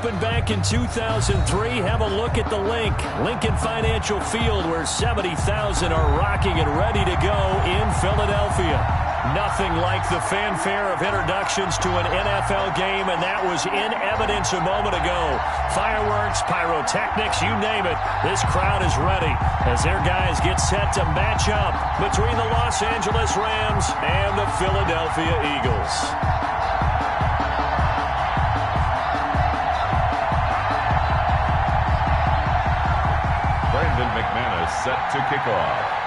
opened back in 2003. Have a look at the link. Lincoln Financial Field, where 70,000 are rocking and ready to go in Philadelphia. Nothing like the fanfare of introductions to an NFL game, and that was in evidence a moment ago. Fireworks, pyrotechnics, you name it. This crowd is ready as their guys get set to match up between the Los Angeles Rams and the Philadelphia Eagles. Brandon McManus set to kick off.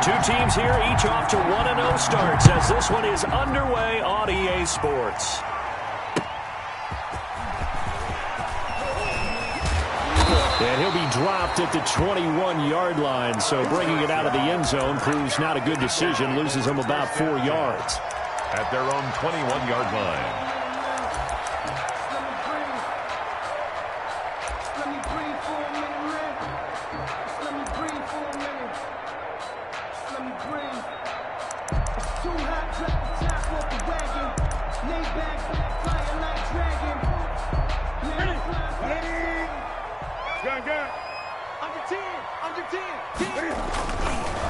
Two teams here, each off to 1-0 starts as this one is underway on EA Sports. And he'll be dropped at the 21-yard line, so bringing it out of the end zone proves not a good decision, loses him about 4 yards. At their own 21-yard line.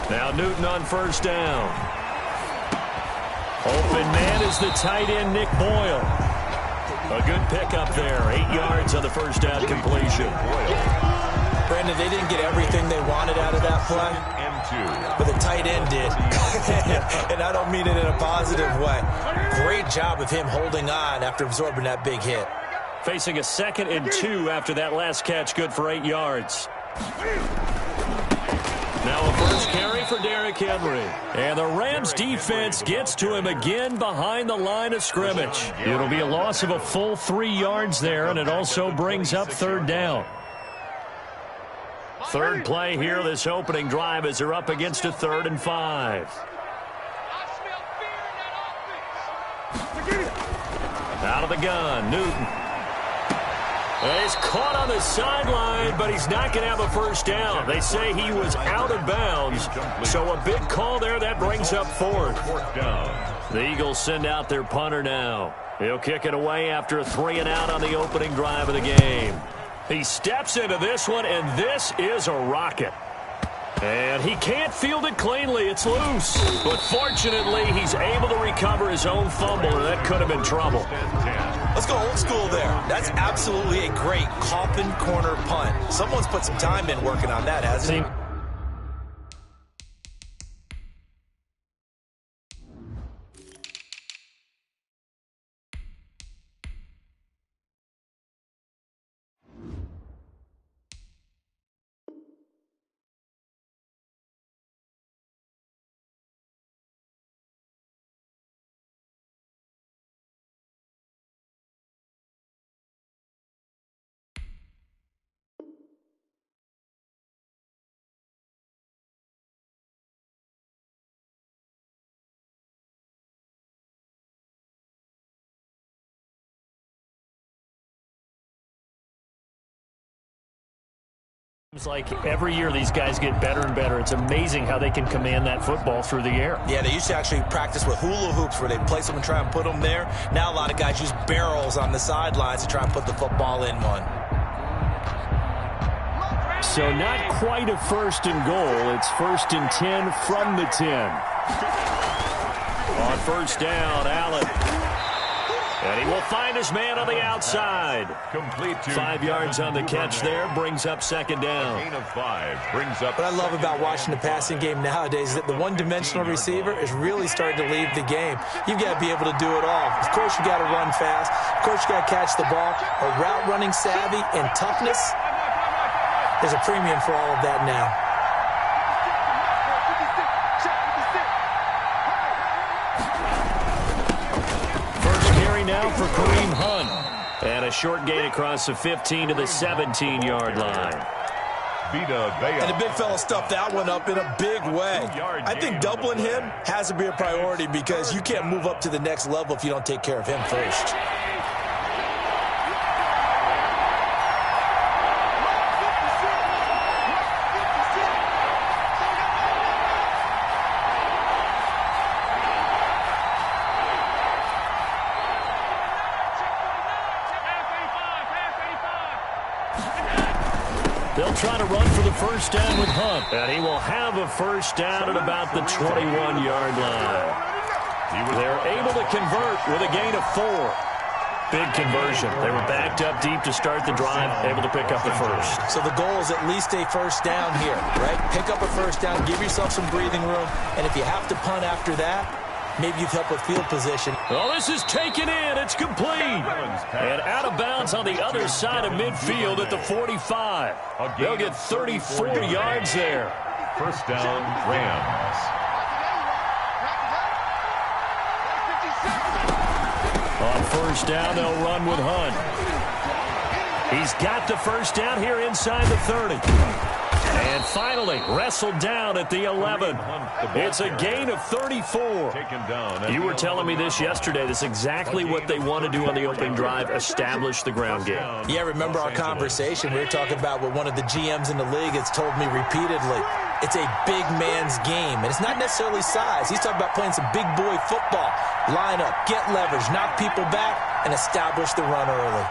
Now Newton on first down. Open man is the tight end, Nick Boyle. A good pickup there. 8 yards on the first down completion. Brandon, they didn't get everything they wanted out of that play, but the tight end did. And I don't mean it in a positive way. Great job of him holding on after absorbing that big hit. Facing a 2nd and 2 after that last catch, good for 8 yards. Now a first carry for Derrick Henry. And the Rams defense gets to him again behind the line of scrimmage. It'll be a loss of a full 3 yards there, and it also brings up 3rd down. Third play here, this opening drive, as they're up against a 3rd and 5. Out of the gun, Newton. He's caught on the sideline, but he's not going to have a first down. They say he was out of bounds, so a big call there. That brings up 4th. The Eagles send out their punter now. He'll kick it away after a 3-and-out on the opening drive of the game. He steps into this one, and this is a rocket. And he can't field it cleanly. It's loose. But fortunately, he's able to recover his own fumble, and that could have been trouble. Let's go old school there. That's absolutely a great coffin corner punt. Someone's put some time in working on that, hasn't he? It's like every year these guys get better and better. It's amazing how they can command that football through the air. Yeah, they used to actually practice with hula hoops where they'd place them and try and put them there. Now a lot of guys use barrels on the sidelines to try and put the football in one. So not quite a 1st and goal. It's 1st and 10 from the 10. On first down, Allen. And he will find his man on the outside. Complete to 5 yards on the catch there. Brings up 2nd down. Gain of 5 brings up. What I love about watching the passing game nowadays is that the one-dimensional receiver is really starting to leave the game. You've got to be able to do it all. Of course, you got to run fast. Of course, you got to catch the ball. But route running savvy and toughness, there's a premium for all of that now. Now for Kareem Hunt. And a short gain across the 15 to the 17-yard line. And the big fella stuffed that one up in a big way. I think doubling him has to be a priority because you can't move up to the next level if you don't take care of him first. try to run for the first down with Hunt. And he will have a first down at about the 21-yard line. They're able to convert with a gain of 4. Big conversion. They were backed up deep to start the drive, able to pick up the first. So the goal is at least a first down here, right? Pick up a first down, give yourself some breathing room, and if you have to punt after that, maybe you've helped with field position. Well, this is taken in. It's complete. And out of bounds on the other side of midfield at the 45. They'll get 34 yards there. First down, Rams. On first down, they'll run with Hunt. He's got the first down here inside the 30. And finally, wrestled down at the 11. It's a gain of 34. You were telling me this yesterday. This is exactly what they want to do on the opening drive, establish the ground game. Yeah, remember our conversation? We were talking about what one of the GMs in the league has told me repeatedly. It's a big man's game, and it's not necessarily size. He's talking about playing some big boy football. Line up, get leverage, knock people back, and establish the run early.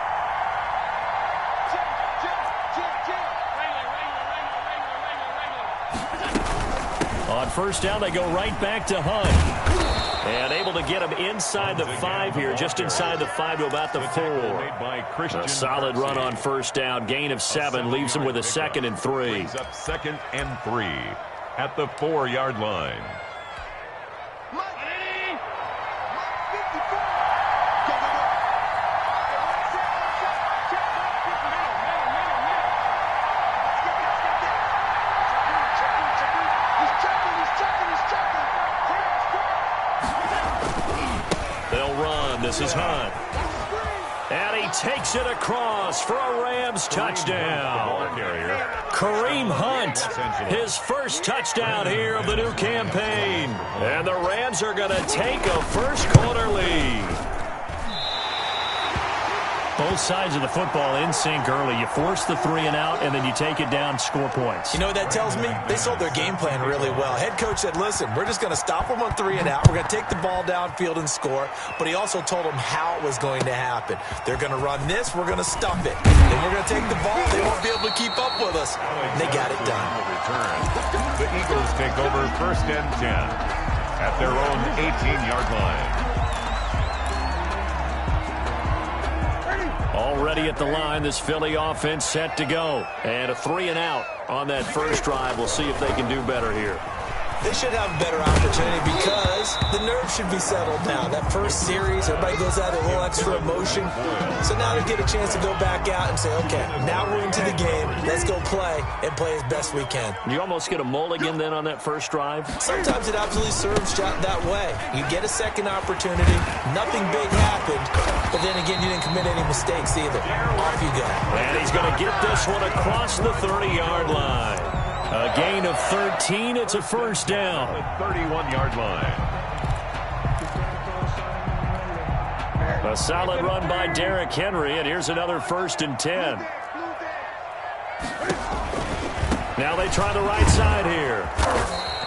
On first down, they go right back to Hunt. And able to get him inside the 5 here, just inside the 5 to about the 4. A solid run on first down. Gain of 7 leaves him with a 2nd and 3. Brings up 2nd and 3 at the 4-yard line. This is Hunt. And he takes it across for a Rams touchdown. Kareem Hunt, his first touchdown here of the new campaign. And the Rams are going to take a first-quarter lead. Both sides of the football in sync early. You force the 3 and out, and then you take it down, score points. You know what that tells me? They sold their game plan really well. Head coach said, listen, we're just going to stop them on 3 and out. We're going to take the ball downfield and score. But he also told them how it was going to happen. They're going to run this. We're going to stump it. Then we're going to take the ball. They won't be able to keep up with us. And they got it done. The Eagles take over 1st and 10 at their own 18-yard line. Already at the line, this Philly offense set to go. And a 3 and out on that first drive. We'll see if they can do better here. They should have a better opportunity because the nerves should be settled now. That first series, everybody goes out a little extra emotion. So now they get a chance to go back out and say, okay, now we're into the game. Let's go play and play as best we can. You almost get a mulligan then on that first drive? Sometimes it absolutely serves that way. You get a second opportunity. Nothing big happened. But then again, you didn't commit any mistakes either. Off you go. And he's going to get this one across the 30-yard line. A gain of 13. It's a first down. 31-yard line. A solid run by Derrick Henry, and here's another 1st and 10. Now they try the right side here.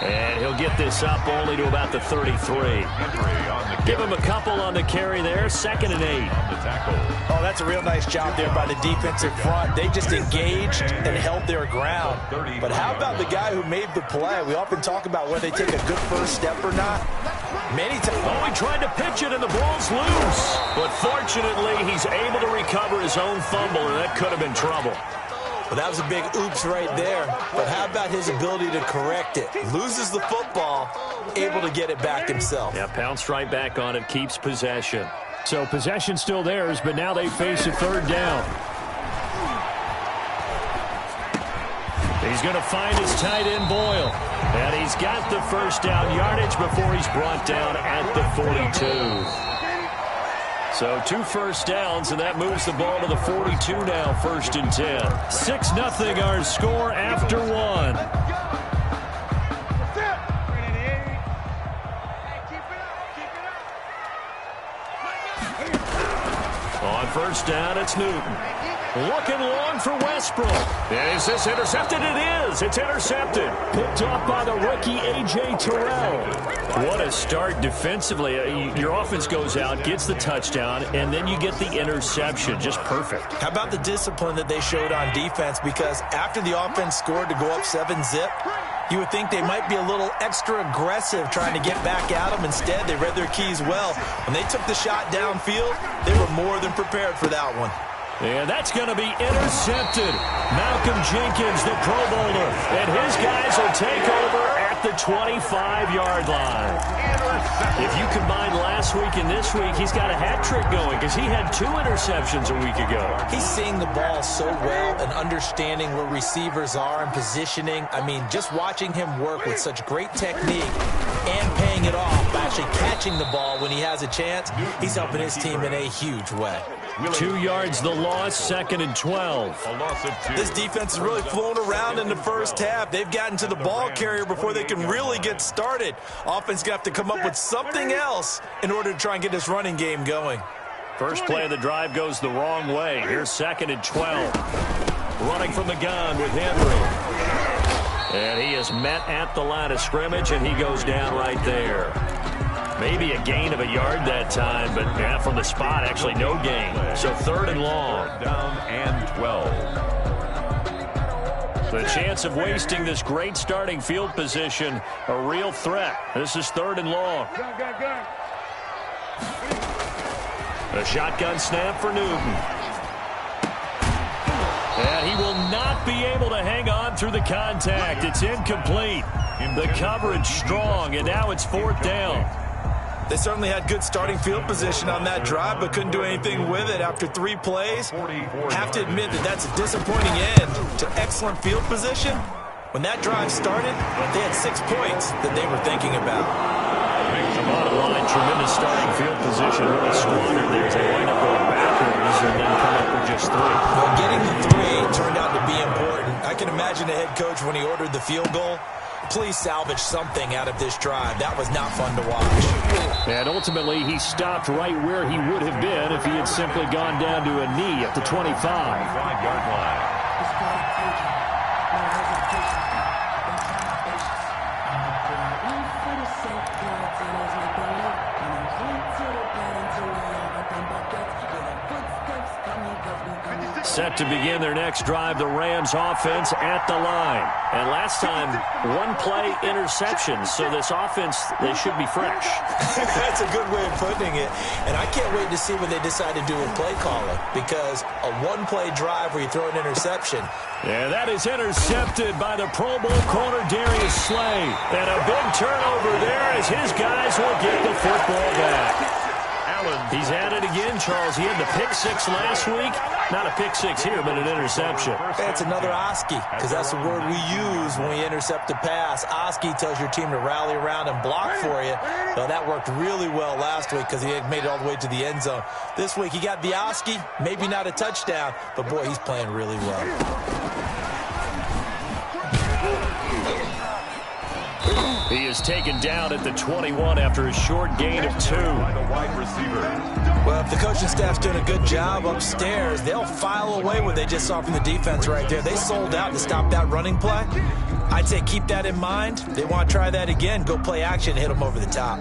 And he'll get this up only to about the 33. Give him a couple on the carry there. 2nd and 8. Oh, that's a real nice job there by the defensive front. They just engaged and held their ground. But how about the guy who made the play? We often talk about whether they take a good first step or not. Many times. Oh, he tried to pitch it, and the ball's loose. But fortunately, he's able to recover his own fumble, and that could have been trouble. Well, that was a big oops right there. But how about his ability to correct it? Loses the football, able to get it back himself. Yeah, pounced right back on it, keeps possession. So possession still theirs, but now they face a 3rd down. He's going to find his tight end, Boyle. And he's got the first down yardage before he's brought down at the 42. So 2 first downs, and that moves the ball to the 42 now, 1st and 10. 6-0 our score after 1. On first down, it's Newton. Looking long for Westbrook. Is this intercepted? It is. It's intercepted. Picked off by the rookie A.J. Terrell. What a start defensively. Your offense goes out, gets the touchdown, and then you get the interception. Just perfect. How about the discipline that they showed on defense? Because after the offense scored to go up 7-zip, you would think they might be a little extra aggressive trying to get back at them. Instead, they read their keys well. When they took the shot downfield, they were more than prepared for that one. And that's going to be intercepted. Malcolm Jenkins, the Pro Bowler, and his guys will take over at the 25-yard line. If you combine last week and this week, he's got a hat trick going because he had 2 interceptions a week ago. He's seeing the ball so well and understanding where receivers are and positioning. I mean, just watching him work with such great technique and paying it off by actually catching the ball when he has a chance, he's helping his team in a huge way. 2 yards the loss, 2nd and 12. This defense is really flown around in the first half. They've gotten to the ball carrier before they can really get started. Offense going to have to come up with something else in order to try and get this running game going. First play of the drive goes the wrong way. Here's 2nd and 12. Running from the gun with Henry. And he is met at the line of scrimmage, and he goes down right there. Maybe a gain of a yard that time, but yeah, from the spot, actually no gain. So 3rd and long. Down and 12. The chance of wasting this great starting field position, a real threat. This is 3rd and long. A shotgun snap for Newton. And he will not be able to hang on through the contact. It's incomplete. The coverage strong, and now it's 4th down. They certainly had good starting field position on that drive, but couldn't do anything with it after 3 plays. Have to admit that that's a disappointing end to excellent field position. When that drive started, they had 6 points that they were thinking about. The bottom line, tremendous starting field position, really squandered there as they wind up going backwards and then come up with just 3. Well, getting the 3 turned out to be important. I can imagine the head coach when he ordered the field goal. Please salvage something out of this drive. That was not fun to watch. And ultimately, he stopped right where he would have been if he had simply gone down to a knee at the 25. 5-yard line. Set to begin their next drive, the Rams offense at the line. And last time, 1-play interception. So this offense, they should be fresh. That's a good way of putting it. And I can't wait to see what they decide to do with play calling. Because a 1-play drive where you throw an interception. Yeah, that is intercepted by the Pro Bowl corner, Darius Slay. And a big turnover there as his guys will get the football back. He's at it again, Charles. He had the pick 6 last week. Not a pick 6 here, but an interception. That's another Oski, because that's the word we use when we intercept a pass. Oski tells your team to rally around and block for you. Well, that worked really well last week because he had made it all the way to the end zone. This week he got the Oski, maybe not a touchdown, but boy, he's playing really well. He is taken down at the 21 after a short gain of 2. By the wide receiver. Well, if the coaching staff's doing a good job upstairs, they'll file away what they just saw from the defense right there. They sold out to stop that running play. I'd say keep that in mind. They want to try that again. Go play action, hit them over the top.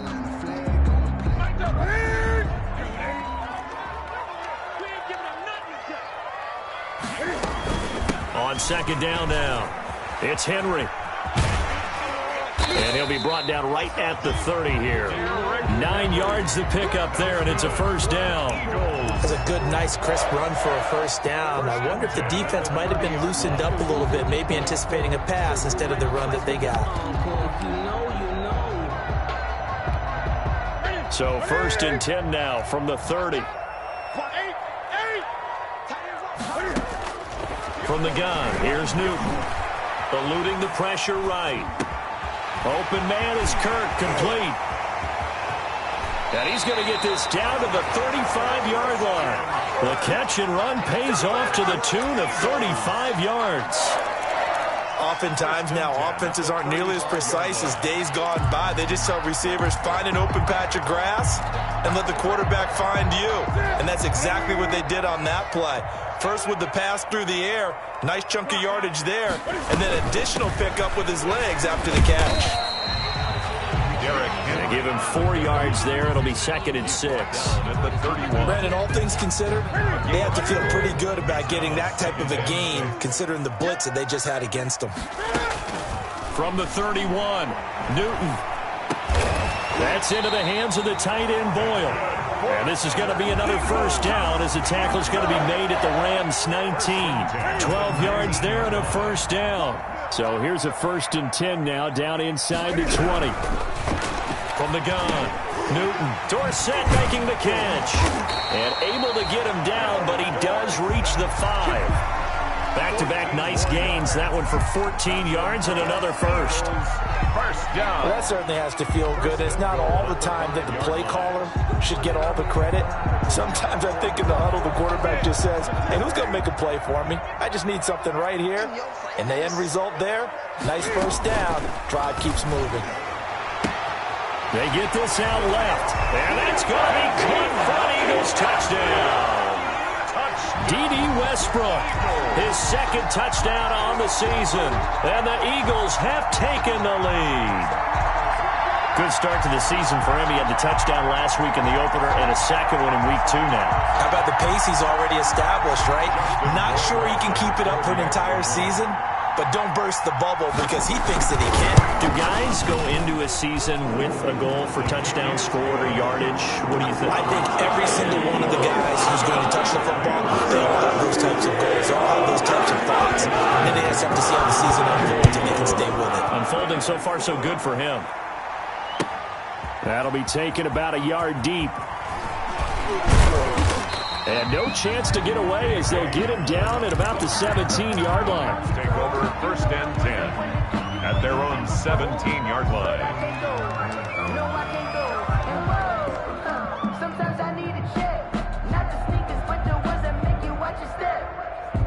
On 2nd down now, it's Henry. And he'll be brought down right at the 30 here. 9 yards to pick up there, and it's a 1st down. That's a good, nice, crisp run for a 1st down. I wonder if the defense might have been loosened up a little bit, maybe anticipating a pass instead of the run that they got. So 1st and 10 now from the 30. From the gun, here's Newton. Eluding the pressure right. Open man is Kirk, complete. And he's going to get this down to the 35-yard line. The catch and run pays off to the tune of 35 yards. Oftentimes now, offenses aren't nearly as precise as days gone by. They just tell receivers, find an open patch of grass and let the quarterback find you. And that's exactly what they did on that play. First with the pass through the air, nice chunk of yardage there, and then additional pickup with his legs after the catch. They give him 4 yards there. It'll be 2nd and 6. At the 31. Brandon, all things considered, they have to feel pretty good about getting that type of a gain, considering the blitz that they just had against them. From the 31, Newton. That's into the hands of the tight end, Boyle. And this is going to be another first down as the tackle's going to be made at the Rams 19. 12 yards there and a first down. So here's a 1st and 10 now, down inside the 20. From the gun, Newton. Dorsett making the catch. And able to get him down, but he does reach the 5. Back-to-back nice gains. That one for 14 yards and another first. First down. Well, that certainly has to feel good. It's not all the time that the play caller should get all the credit. Sometimes I think in the huddle, the quarterback just says, hey, who's going to make a play for me? I just need something right here. And the end result there, nice first down. Drive keeps moving. They get this out left. And that's going to be caught for an Eagles touchdown. D.D. Westbrook, his 2nd touchdown on the season. And the Eagles have taken the lead. Good start to the season for him. He had the touchdown last week in the opener and a 2nd one in week 2 now. How about the pace he's already established, right? Not sure he can keep it up for an entire season, but don't burst the bubble because he thinks that he can. Do guys go into a season with a goal for touchdown scored or yardage? What do you think? I think every single one of the guys who's going to touch the football, they all have those types of goals, they all have those types of thoughts. And they just have to see how the season unfolds and they can stay with it. Unfolding so far so good for him. That'll be taken about a yard deep. And no chance to get away as they'll get him down at about the 17-yard line. Take over 1st and 10 at their own 17-yard line. Sometimes I need a check, not the sneakers, but the ones that make you watch your step.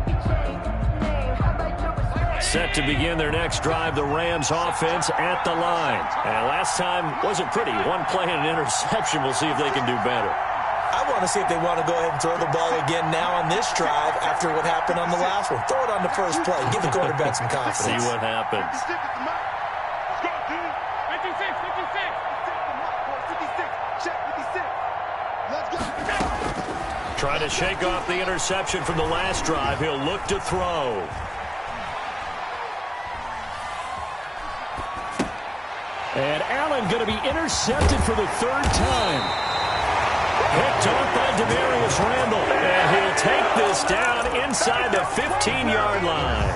You change name, how about your respect? Set to begin their next drive, the Rams offense at the line. And last time wasn't pretty. One play and an interception. We'll see if they can do better. I want to see if they want to go ahead and throw the ball again now on this drive after what happened on the last one. Throw it on the first play. Give the quarterback some confidence. See what happens. Trying to shake off the interception from the last drive. He'll look to throw. And Allen going to be intercepted for the 3rd time. Picked off by Demarius Randall, and he'll take this down inside the 15-yard line.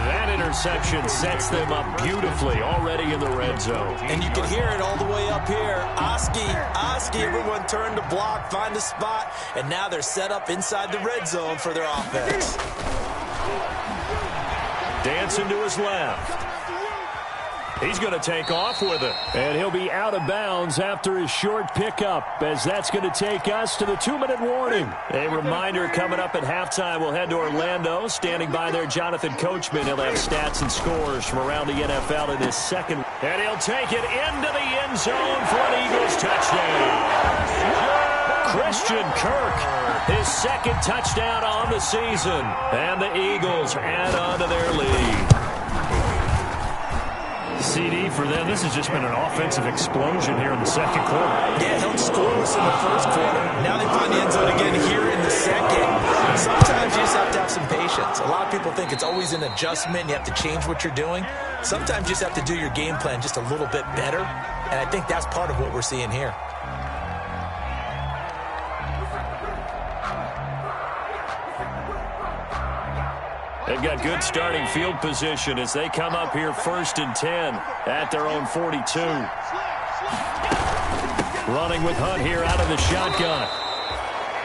That interception sets them up beautifully already in the red zone. And you can hear it all the way up here. Oski, everyone turn to block, find a spot, and now they're set up inside the red zone for their offense. Dancing to his left. He's going to take off with it. And he'll be out of bounds after his short pickup, as that's going to take us to the 2-minute warning. A reminder coming up at halftime, we'll head to Orlando. Standing by there, Jonathan Coachman. He'll have stats and scores from around the NFL in his 2nd. And he'll take it into the end zone for an Eagles touchdown. Christian Kirk, his 2nd touchdown on the season. And the Eagles add on to their lead. CD for them. This has just been an offensive explosion here in the 2nd quarter. Yeah, held scoreless in the 1st quarter. Now they find the end zone again here in the 2nd. Sometimes you just have to have some patience. A lot of people think it's always an adjustment. You have to change what you're doing. Sometimes you just have to do your game plan just a little bit better. And I think that's part of what we're seeing here. They've got good starting field position as they come up here 1st and 10 at their own 42. Running with Hunt here out of the shotgun.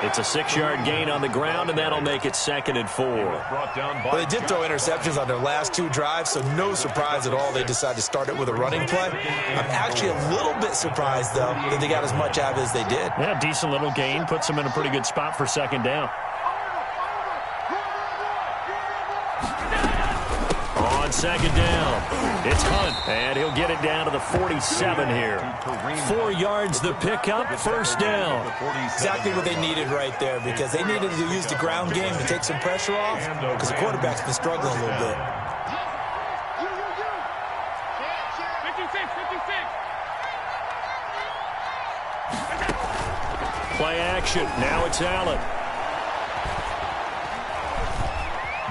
It's a 6-yard gain on the ground, and that'll make it 2nd and 4. Well, they did throw interceptions on their last 2 drives, so no surprise at all they decided to start it with a running play. I'm actually a little bit surprised, though, that they got as much out of it as they did. Yeah, decent little gain. Puts them in a pretty good spot for 2nd down. On second down. It's Hunt, and he'll get it down to the 47 here. 4 yards the pickup, first down. Exactly what they needed right there, because they needed to use the ground game to take some pressure off, because the quarterback's been struggling a little bit. Play action. Now it's Allen.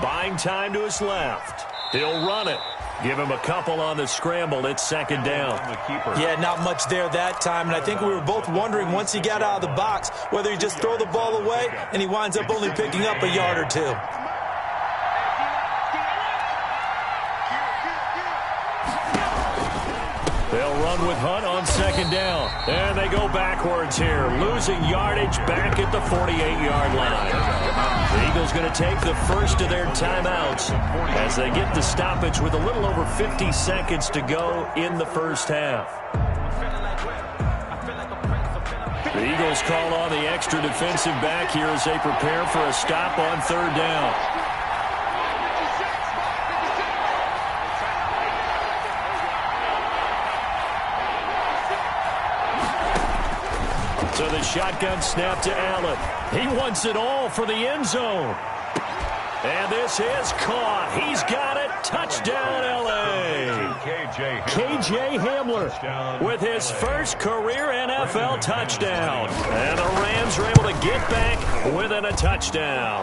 Buying time to his left. He'll run it. Give him a couple on the scramble. It's second down. Yeah, not much there that time. And I think we were both wondering once he got out of the box whether he just throw the ball away and he winds up only picking up a yard or two. They'll run with Hunt on second down. And they go backwards here, losing yardage back at the 48-yard line. The Eagles going to take the first of their timeouts as they get the stoppage with a little over 50 seconds to go in the first half. The Eagles call on the extra defensive back here as they prepare for a stop on third down. So the shotgun snap to Allen. He wants it all for the end zone. And this is caught. He's got it. Touchdown, L.A. K.J. Hamler with his first career NFL touchdown. And the Rams are able to get back within a touchdown.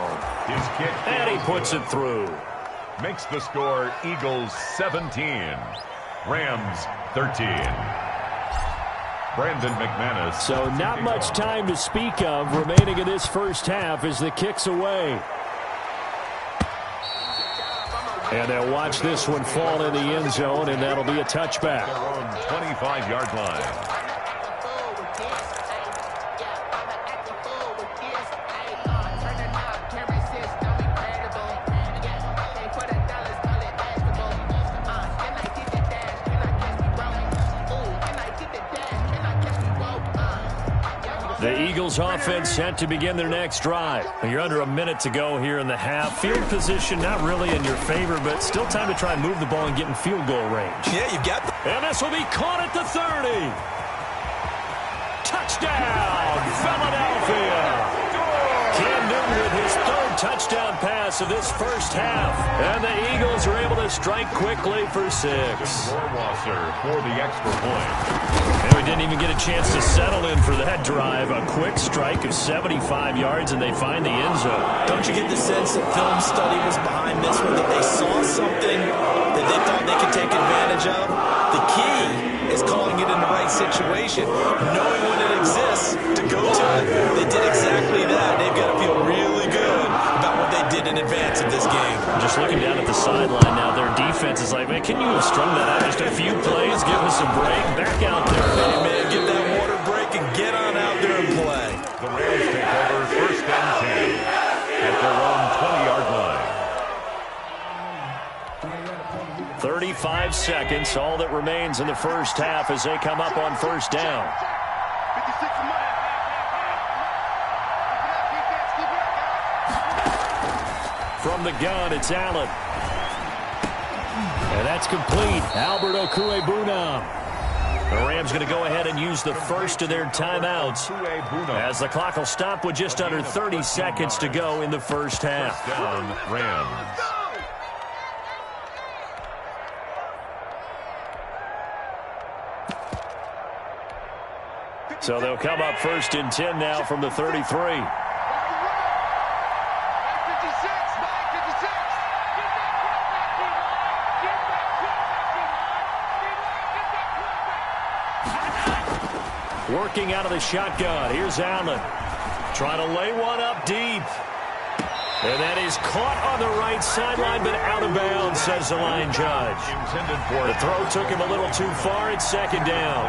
And he puts it through. Makes the score Eagles 17, Rams 13. Brandon McManus. So not much time to speak of remaining in this first half as the kick's away. And they'll watch this one fall in the end zone, and that'll be a touchback. 25-yard line. The Eagles offense set to begin their next drive. You're under a minute to go here in the half. Field position not really in your favor, but still time to try and move the ball and get in field goal range. Yeah, you got the... And this will be caught at the 30. Touchdown, Philadelphia. Cam Newton with his third touchdown pass of this first half. And the Eagles are able to strike quickly for 6. Rohrwasser for the extra point. And we didn't even get a chance to settle in for that drive. A quick strike of 75 yards, and they find the end zone. Don't you get the sense that film study was behind this one, that they saw something that they thought they could take advantage of? The key is calling it in the right situation, knowing when it exists to go to it. They did exactly that. They've got to feel really good about what they did in advance of this game. Just looking down at the sideline now, their defense is like, man, can you have strung that out just a few plays, give us a break, back out there. Hey, man, give that water break and get on out there and play. The Rams take over first and 10 at their own 20-yard line. 35 seconds, all that remains in the first half as they come up on first down. From the gun, it's Allen. And that's complete. Albert Okwuegbunam. The Rams going to go ahead and use the first of their timeouts as the clock will stop with just under 30 seconds to go in the first half. First down, Rams. So they'll come up first and 10 now from the 33. Working out of the shotgun. Here's Allen. Trying to lay one up deep. And that is caught on the right sideline, but out of bounds, says the line judge. The throw took him a little too far. It's second down.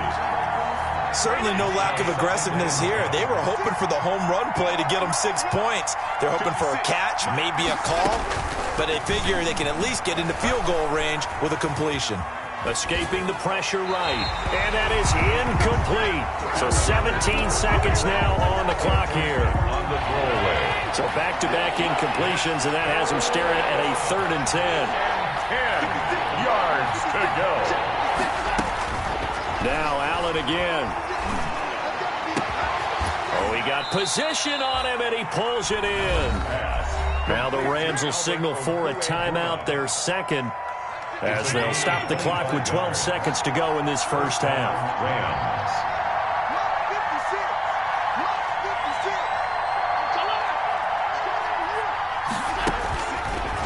Certainly no lack of aggressiveness here. They were hoping for the home run play to get them 6 points. They're hoping for a catch, maybe a call, but they figure they can at least get into field goal range with a completion. Escaping the pressure right, and that is incomplete. So 17 seconds now on the clock here. On the throwaway. So back-to-back incompletions, and that has them staring at a 3rd and 10. 10 yards to go. Now Allen again. Oh, he got position on him, and he pulls it in. Now the Rams will signal for a timeout, their second, as they'll stop the clock with 12 seconds to go in this first half. Rams.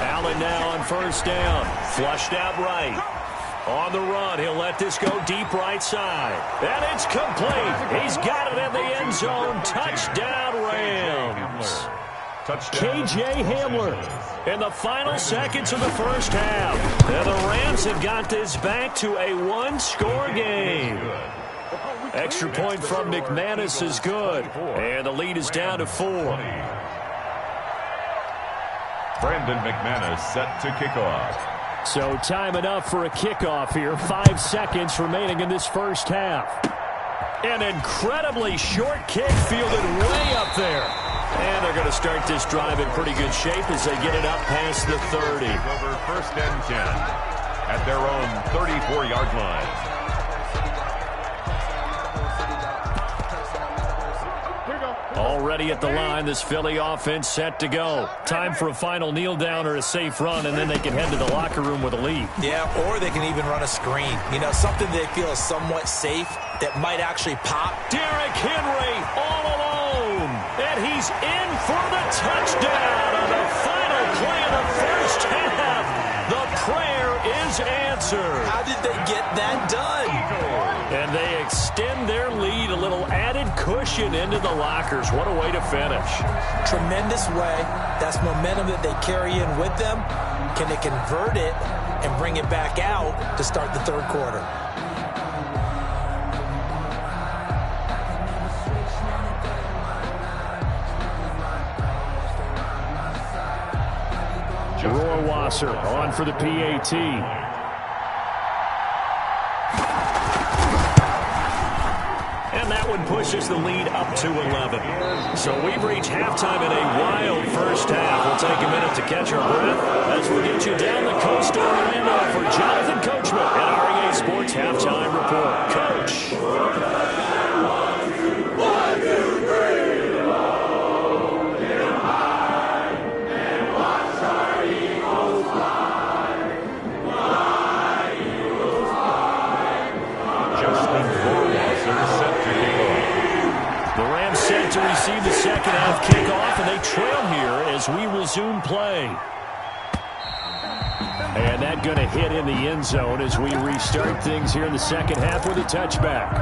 Allen now on first down. Flushed out right. On the run, he'll let this go deep right side. And it's complete. He's got it in the end zone. Touchdown, Rams. K.J. Hamler in the final seconds of the first half. And the Rams have got this back to a one-score game. Extra point from McManus is good. And the lead is down to 4. Brandon McManus set to kick off. So time enough for a kickoff here. 5 seconds remaining in this first half. An incredibly short kick fielded way up there. And they're going to start this drive in pretty good shape as they get it up past the 30. Over first and 10 at their own 34-yard line. Already at the line, this Philly offense set to go. Time for a final kneel down or a safe run, and then they can head to the locker room with a lead. Yeah, or they can even run a screen. You know, something they feel is somewhat safe that might actually pop. Derrick Henry all alone, and he's in for the touchdown on the final play of the first half. The prayer is answered. How did they get that done? And they extend their lead, a little added cushion into the lockers. What a way to finish. Tremendous way. That's momentum that they carry in with them. Can they convert it and bring it back out to start the third quarter? Rohrwasser on for the PAT. And that one pushes the lead up to 11. So we've reached halftime in a wild first half. We'll take a minute to catch our breath as we get you down the coast to Orlando for Jonathan Coachman at REA Sports Halftime Report. Coach. To receive the second half kickoff, and they trail here as we resume play. And that going to hit in the end zone as we restart things here in the second half with a touchback.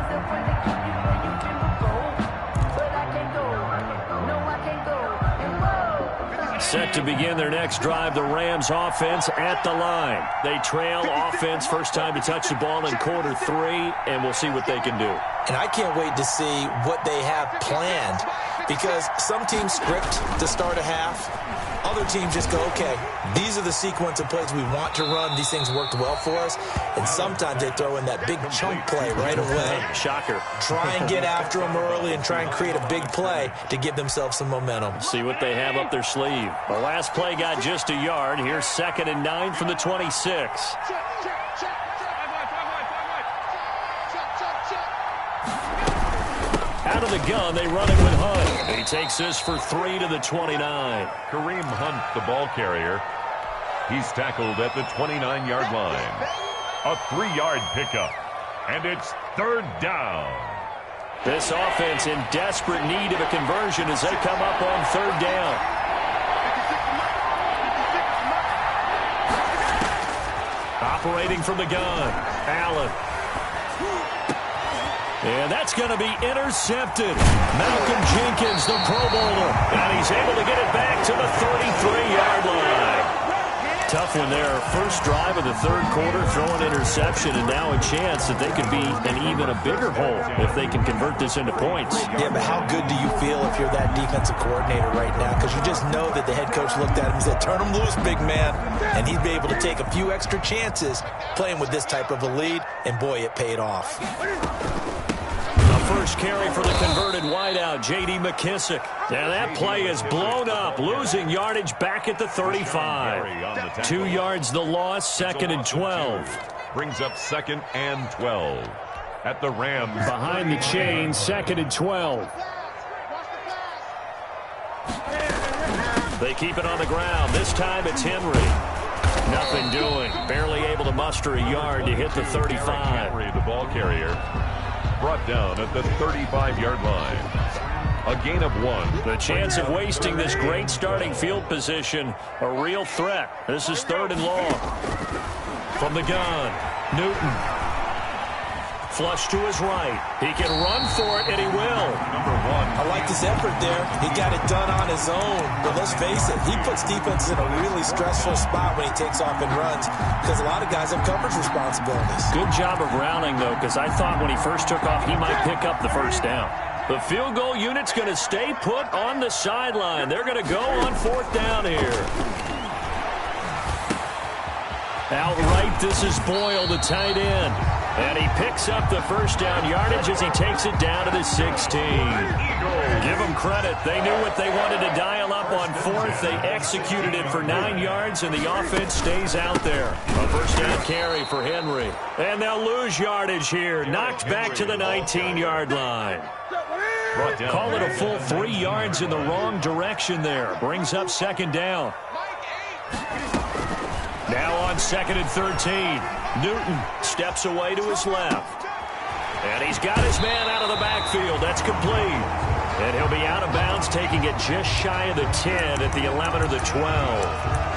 Set to begin their next drive, the Rams offense at the line. They trail offense, first time to touch the ball in quarter 3, and we'll see what they can do. And I can't wait to see what they have planned, because some teams script to start a half. Other teams just go, okay, these are the sequence of plays we want to run. These things worked well for us. And sometimes they throw in that big chunk play right away. Shocker. Try and get after them early and try and create a big play to give themselves some momentum. See what they have up their sleeve. The last play got just a yard. Here's 2nd and 9 from the 26. Out of the gun, they run it with Hunt. He takes this for 3 to the 29. Kareem Hunt, the ball carrier. He's tackled at the 29-yard line. A 3-yard pickup. And it's 3rd down. This offense in desperate need of a conversion as they come up on 3rd down. Operating from the gun, Allen. And that's going to be intercepted. Malcolm Jenkins, the Pro Bowler. And he's able to get it back to the 33-yard line. Tough one there. First drive of the third quarter, throwing interception, and now a chance that they could be in even a bigger hole if they can convert this into points. Yeah, but how good do you feel if you're that defensive coordinator right now? Because you just know that the head coach looked at him and said, turn him loose, big man. And he'd be able to take a few extra chances playing with this type of a lead, and boy, it paid off. A first carry for the converted wideout, J.D. McKissick. Now that play is blown up, losing yardage back at the 35. 2 yards the loss, 2nd and 12. Brings up 2nd and 12 at the Rams. Behind the chain, 2nd and 12. They keep it on the ground. This time it's Henry. Nothing doing. Barely able to muster a yard to hit the 35. The ball carrier brought down at the 35-yard line. A gain of 1. The chance of wasting this great starting field position, a real threat. This is 3rd and long. From the gun, Newton. Flush to his right. He can run for it, and he will. Number 1. I like his effort there. He got it done on his own. But let's face it, he puts defenses in a really stressful spot when he takes off and runs because a lot of guys have coverage responsibilities. Good job of rounding, though, because I thought when he first took off, he might pick up the first down. The field goal unit's going to stay put on the sideline. They're going to go on 4th down here. Outright, this is Boyle, the tight end. And he picks up the first down yardage as he takes it down to the 16. Give them credit. They knew what they wanted to dial up on 4th. They executed it for 9 yards, and the offense stays out there. A first down carry for Henry. And they'll lose yardage here. Knocked back to the 19-yard line. Call it a full 3 yards in the wrong direction there. Brings up 2nd down. Now on 2nd and 13. Newton steps away to his left. And he's got his man out of the backfield. That's complete. And he'll be out of bounds, taking it just shy of the 10 at the 11 or the 12.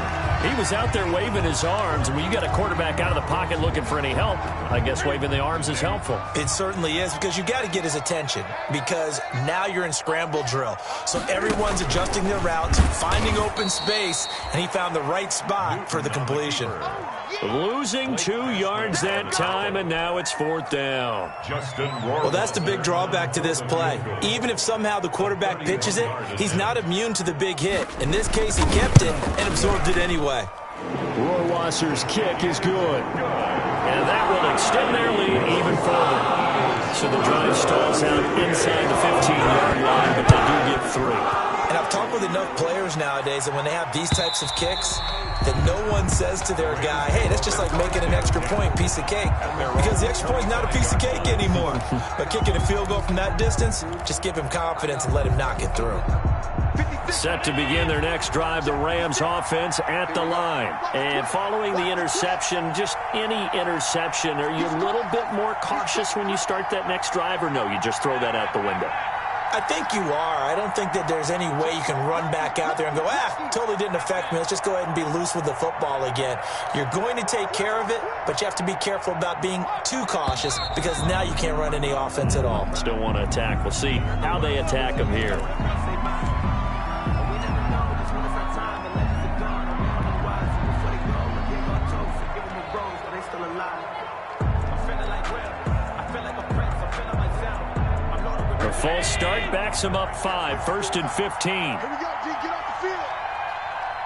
He was out there waving his arms, and when you got a quarterback out of the pocket looking for any help, I guess waving the arms is helpful. It certainly is, because you got to get his attention, because now you're in scramble drill. So everyone's adjusting their routes, finding open space, and he found the right spot for the completion. Losing 2 yards that time, and now it's 4th down. Well, that's the big drawback to this play. Even if somehow the quarterback pitches it, he's not immune to the big hit. In this case, he kept it and absorbed it anyway. Rohrwasser's kick is good. And that will extend their lead even further. So the drive stalls out inside the 15-yard line, but they do get 3. And I've talked with enough players nowadays that when they have these types of kicks, that no one says to their guy, hey, that's just like making an extra point, piece of cake. Because the extra point is not a piece of cake anymore. But kicking a field goal from that distance, just give him confidence and let him knock it through. Set to begin their next drive, the Rams offense at the line. And following the interception, just any interception, are you a little bit more cautious when you start that next drive, or no, you just throw that out the window? I think you are. I don't think that there's any way you can run back out there and go, totally didn't affect me. Let's just go ahead and be loose with the football again. You're going to take care of it, but you have to be careful about being too cautious because now you can't run any offense at all. Still want to attack. We'll see how they attack them here. The false start backs him up 5, 1st and 15. Here we go, G, get off the field.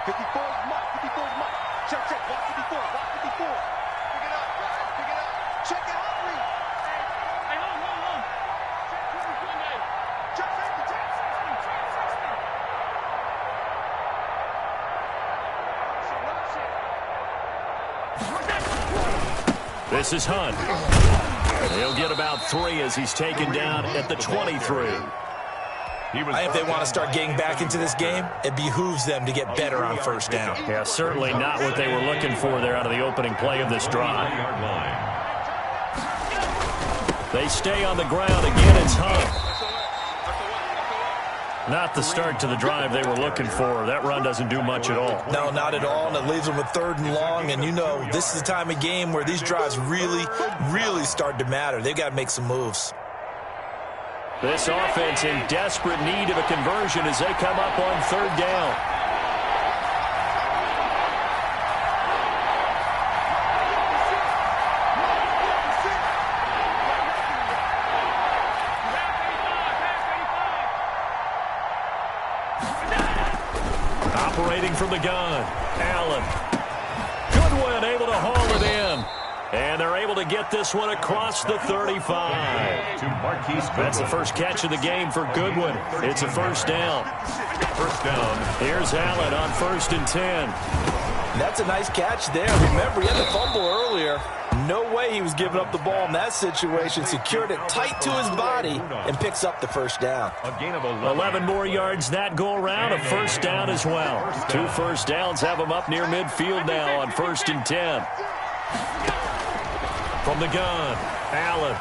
54 is Mike, 54 is Mike. Check, watch 54, watch 54. Pick it up, guys, pick it up. Check it out, Lee. Hey, hold. Check 60, check 60. This is Hunt. He'll get about 3 as he's taken down at the 23. If they want to start getting back into this game, it behooves them to get better on 1st down. Yeah, certainly not what they were looking for there out of the opening play of this drive. They stay on the ground. Again, it's Hunt. Not the start to the drive they were looking for. That run doesn't do much at all. No, not at all, and it leaves them with 3rd and long. And you know, this is the time of game where these drives really, really start to matter. They've got to make some moves. This offense in desperate need of a conversion as they come up on 3rd down. From the gun, Allen. Goodwin able to haul it in. And they're they're able to get this one across the 35. That's the first catch of the game for Goodwin. It's a first down. First down. Here's Allen on 1st and 10. That's a nice catch there. Remember, he had the fumble earlier. No way he was giving up the ball in that situation. Secured it tight to his body and picks up the first down. A gain of 11 more yards that go around. A first down as well. 2 first downs have him up near midfield now on 1st and 10. From the gun, Allen.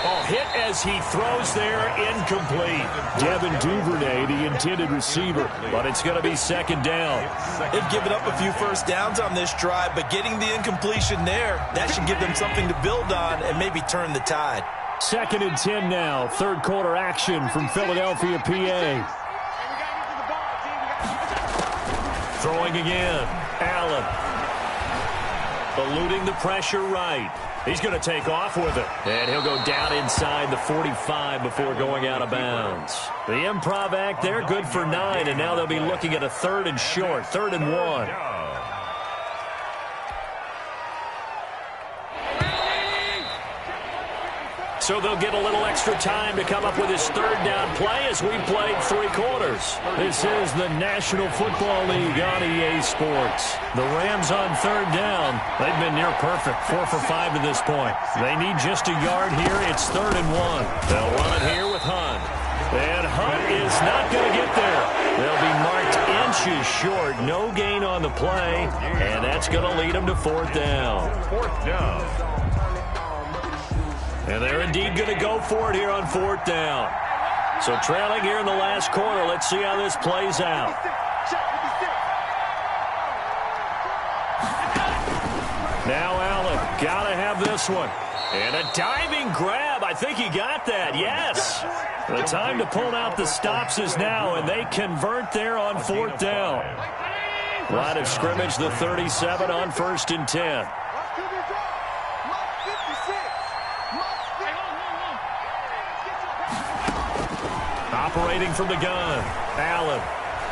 Oh, hit as he throws there, incomplete. Devin Duvernay, the intended receiver, but it's going to be 2nd down. They've given up a few first downs on this drive, but getting the incompletion there, that should give them something to build on and maybe turn the tide. 2nd and 10 now. 3rd quarter action from Philadelphia, PA. Throwing again. Allen. Eluding the pressure right. He's going to take off with it. And he'll go down inside the 45 before going out of bounds. The improv act there, good for 9, and now they'll be looking at a 3rd and short, 3rd and 1. So they'll get a little extra time to come up with his 3rd down play as we played 3 quarters. This is the National Football League on EA Sports. The Rams on 3rd down. They've been near perfect, 4 for 5 to this point. They need just a yard here. It's 3rd and 1. They'll run it here with Hunt. And Hunt is not going to get there. They'll be marked inches short. No gain on the play. And that's going to lead them to 4th down. 4th down. And they're indeed going to go for it here on 4th down. So trailing here in the last quarter. Let's see how this plays out. Now Allen, got to have this one. And a diving grab. I think he got that. Yes. The time to pull out the stops is now, and they convert there on 4th down. Line of scrimmage, the 37 on 1st and 10. Operating from the gun. Allen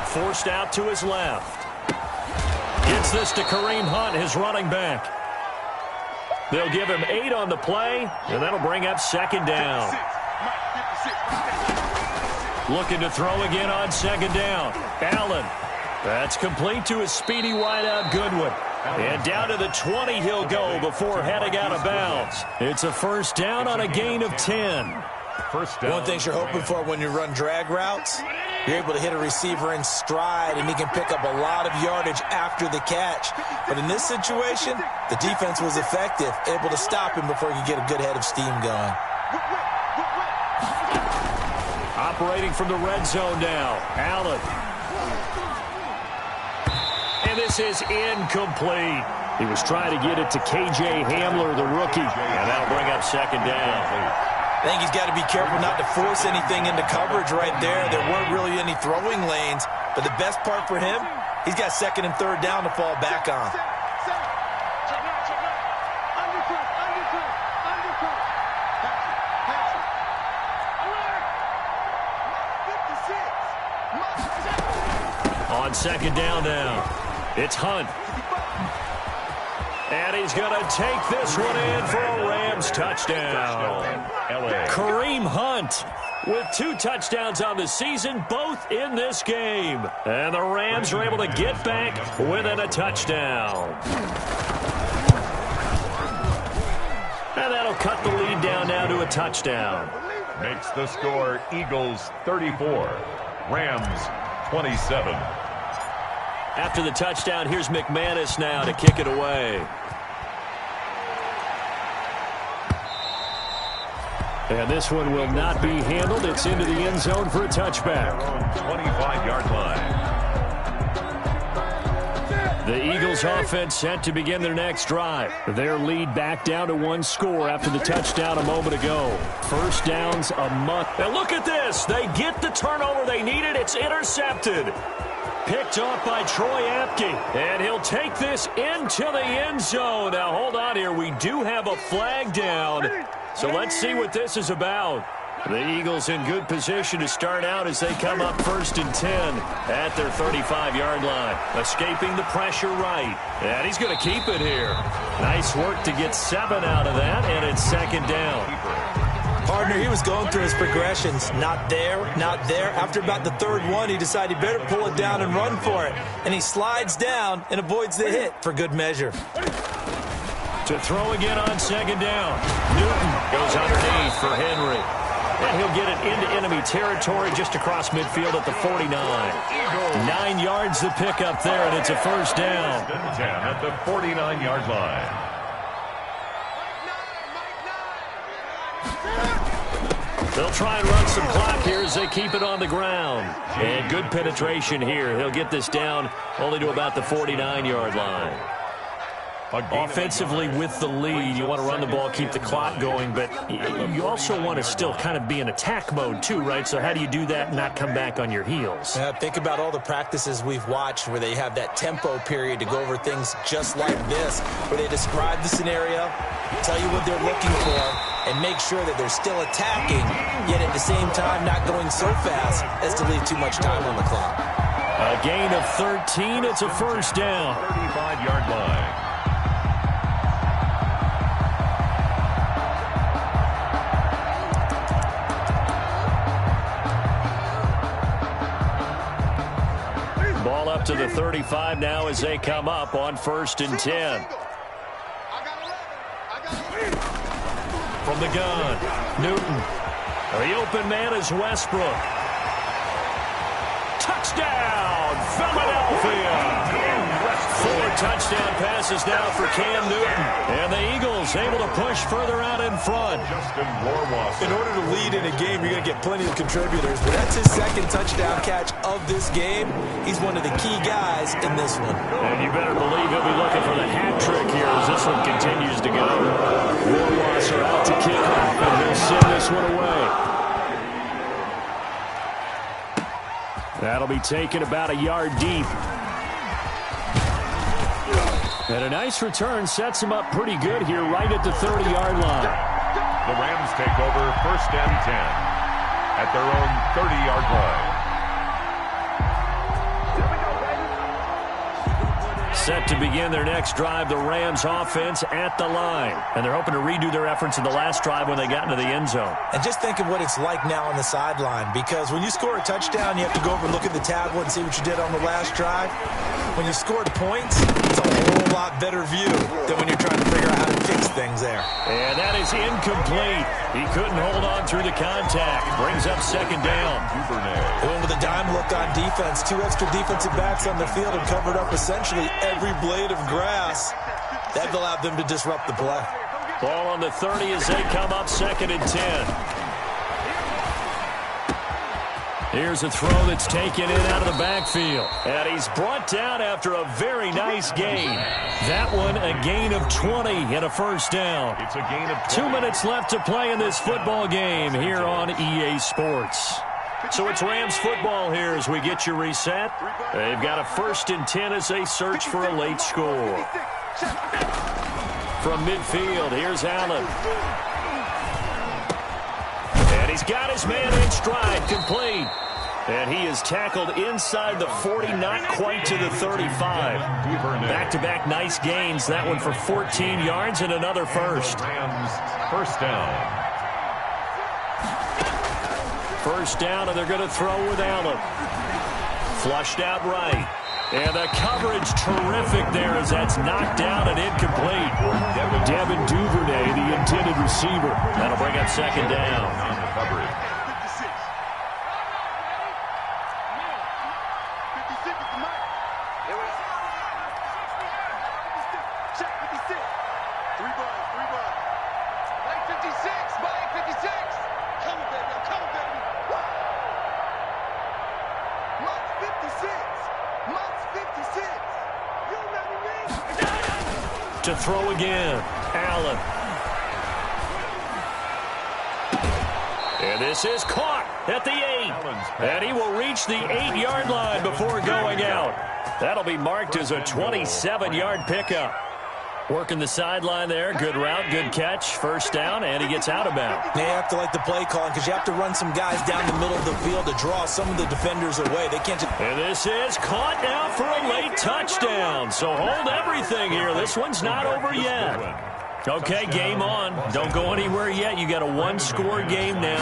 forced out to his left. Gets this to Kareem Hunt, his running back. They'll give him 8 on the play, and that'll bring up 2nd down. Looking to throw again on 2nd down. Allen. That's complete to his speedy wideout Goodwin. And down to the 20 he'll go before heading out of bounds. It's a first down on a gain of 10. First down. One thing you're hoping for when you run drag routes, you're able to hit a receiver in stride, and he can pick up a lot of yardage after the catch. But in this situation, the defense was effective, able to stop him before he could get a good head of steam going. Operating from the red zone now. Allen. And this is incomplete. He was trying to get it to K.J. Hamler, the rookie. And that'll bring up 2nd down. I think he's got to be careful not to force anything into coverage right there. There weren't really any throwing lanes. But the best part for him, he's got 2nd and 3rd down to fall back on. On 2nd down now, it's Hunt. And he's going to take this one in for a Rams touchdown. Kareem Hunt with 2 touchdowns on the season, both in this game. And the Rams are able to get back within a touchdown. And that'll cut the lead down now to a touchdown. Makes the score Eagles 34, Rams 27. After the touchdown, here's McManus now to kick it away. And this one will not be handled. It's into the end zone for a touchback. 25-yard line. The Eagles offense set to begin their next drive. Their lead back down to 1 score after the touchdown a moment ago. First downs a month. And look at this. They get the turnover they needed. It's intercepted. Picked off by Troy Apke. And he'll take this into the end zone. Now, hold on here. We do have a flag down. So let's see what this is about. The Eagles in good position to start out as they come up 1st and 10 at their 35-yard line. Escaping the pressure right. And he's going to keep it here. Nice work to get 7 out of that, and it's 2nd down. Partner, he was going through his progressions. Not there, not there. After about the 3rd one, he decided he better pull it down and run for it. And he slides down and avoids the hit for good measure. To throw again on 2nd down. Newton goes underneath for Henry. And he'll get it into enemy territory just across midfield at the 49. 9 yards to pick up there, and it's a 1st down. 10 at the 49-yard line. They'll try and run some clock here as they keep it on the ground. And good penetration here. He'll get this down only to about the 49-yard line. Offensively with the lead, you want to run the ball, keep the clock going, but you also want to still kind of be in attack mode too, right? So how do you do that and not come back on your heels? Think about all the practices we've watched where they have that tempo period to go over things just like this, where they describe the scenario, tell you what they're looking for, and make sure that they're still attacking, yet at the same time not going so fast as to leave too much time on the clock. A gain of 13, it's a 1st down. 35-yard line. Ball up to the 35 now as they come up on 1st and 10. From the gun, Newton. The open man is Westbrook. Touchdown, Philadelphia! 4 touchdown passes now for Cam Newton. And the Eagles able to push further out in front. In order to lead in a game, you're going to get plenty of contributors, but that's his 2nd touchdown catch of this game. He's one of the key guys in this one. And you better believe he'll be looking for the hat trick here as this one continues to go. Warwasser out to kick off, and he'll send this one away. That'll be taken about a yard deep. And a nice return sets him up pretty good here right at the 30-yard line. The Rams take over 1st and 10 at their own 30-yard line. Set to begin their next drive, the Rams offense at the line. And they're hoping to redo their efforts in the last drive when they got into the end zone. And just think of what it's like now on the sideline, because when you score a touchdown, you have to go over and look at the tablet and see what you did on the last drive. When you scored points, it's a whole lot better view than when you're trying to figure out how to fix things there. And that is incomplete. He couldn't hold on through the contact. Brings up 2nd down. They went with a dime look on defense. 2 extra defensive backs on the field and covered up essentially every blade of grass. That allowed them to disrupt the play. Ball on the 30 as they come up 2nd and 10. Here's a throw that's taken in out of the backfield. And he's brought down after a very nice gain. That one a gain of 20 and a 1st down. It's a gain of 2 minutes left to play in this football game here on EA Sports. So it's Rams football here as we get you reset. They've got a 1st and 10 as they search for a late score. From midfield, here's Allen. And he's got his man in stride, complete. And he is tackled inside the 40, not quite to the 35. Back-to-back nice gains. That one for 14 yards and another 1st. Rams 1st down. 1st down, and they're going to throw with Allen. Flushed out right. And the coverage terrific there as that's knocked down and incomplete. Devin Duvernay, the intended receiver. That'll bring up 2nd down. On the coverage. 56 is the mark. Check 56. 3 balls, 3 balls. Mike 56, Mike 56. Come on, baby, I'm coming, baby. Mike 56. Mike 56. You remember me? To throw again, Allen. And this is caught at the 8. And he will reach the 8-yard line before going out. That'll be marked as a 27-yard pickup. Working the sideline there. Good route, good catch. First down, and he gets out of bounds. They have to like the play calling because you have to run some guys down the middle of the field to draw some of the defenders away. They can't just... And this is caught now for a late touchdown. So hold everything here. This one's not over yet. Okay, game on. Don't go anywhere yet. You got a one-score game now.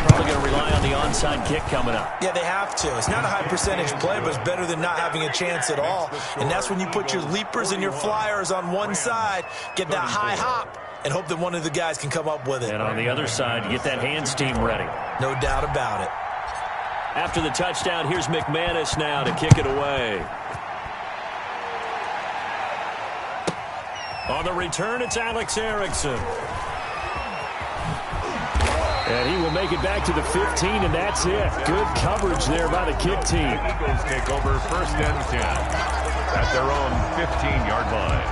Probably going to rely on the onside kick coming up. Yeah, they have to. It's not a high percentage play, but it's better than not having a chance at all. And that's when you put your leapers and your flyers on one side, get that high hop, and hope that one of the guys can come up with it. And on the other side, get that hands team ready. No doubt about it. After the touchdown, here's McManus now to kick it away. On the return, it's Alex Erickson. And he will make it back to the 15, and that's it. Good coverage there by the kick team. The Eagles take over first and 10 at their own 15-yard line.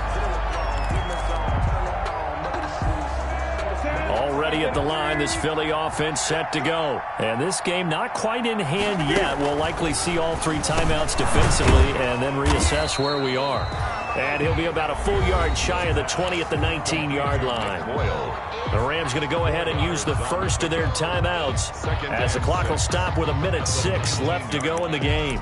Already at the line, this Philly offense set to go. And this game not quite in hand yet. We'll likely see all three timeouts defensively and then reassess where we are. And he'll be about a full yard shy of the 20 at the 19-yard line. The Rams going to go ahead and use the first of their timeouts as the clock will stop with 1:06 left to go in the game.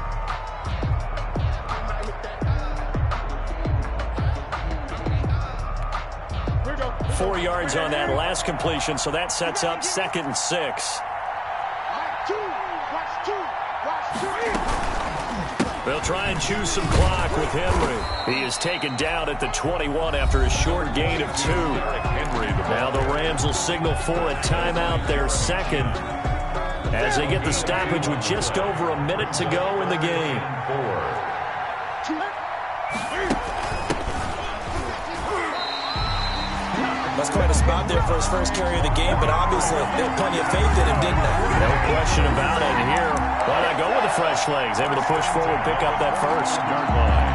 Here 4 yards on that last completion, so that sets up 2nd and 6. They'll try and choose some clock with Henry. He is taken down at the 21 after a short gain of 2. Now the Rams will signal for a timeout, their second, as they get the stoppage with just over a minute to go in the game. That's quite a spot there for his first carry of the game, but obviously they had plenty of faith in him, didn't they? No question about it. Here, why not go with the fresh legs? Able to push forward, pick up that first. Yard line.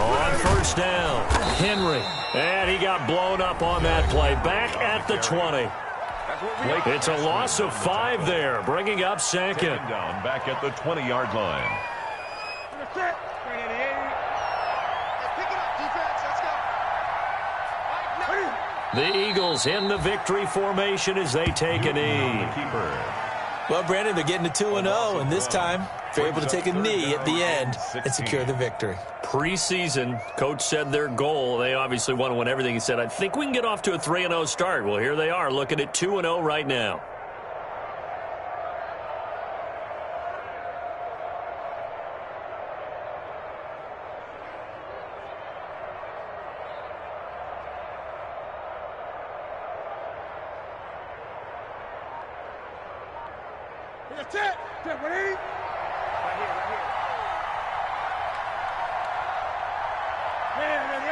On first down, Henry. And he got blown up on that play. Back at the 20. It's a loss of 5 there, bringing up 2nd. Down back at the 20-yard line. The Eagles in the victory formation as they take a knee. Well, Brandon, they're getting to 2-0, and this time they're able to take a knee at the end and secure the victory. Preseason, coach said their goal, they obviously want to win everything. He said, I think we can get off to a 3-0 start. Well, here they are looking at 2-0 right now.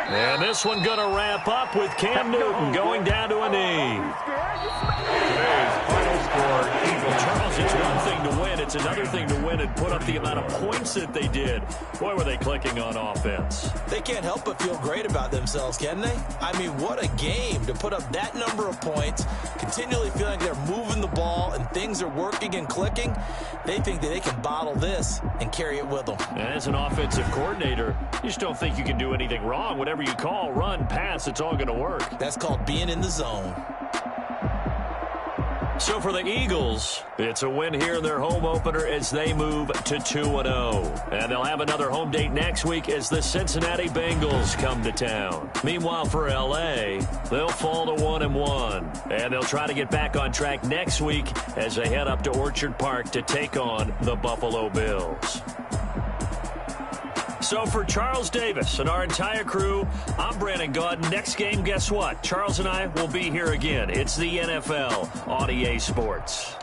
And this one going to wrap up with Cam Newton going down to a knee. Today's final score, Eagles. Charles, it's one thing to win. It's another thing to win and put up the amount of points that they did. Boy, were they clicking on offense. They can't help but feel great about themselves, can they? I mean, what a game to put up that number of points, continually feeling like they're moving the ball and things are working and clicking. They think that they can bottle this and carry it with them. And as an offensive coordinator, you just don't think you can do anything wrong. Whatever you call, run, pass, it's all going to work. That's called being in the zone. So for the Eagles, it's a win here in their home opener as they move to 2-0. And they'll have another home date next week as the Cincinnati Bengals come to town. Meanwhile, for L.A., they'll fall to 1-1. And they'll try to get back on track next week as they head up to Orchard Park to take on the Buffalo Bills. So for Charles Davis and our entire crew, I'm Brandon Gaudin. Next game, guess what? Charles and I will be here again. It's the NFL on EA Sports.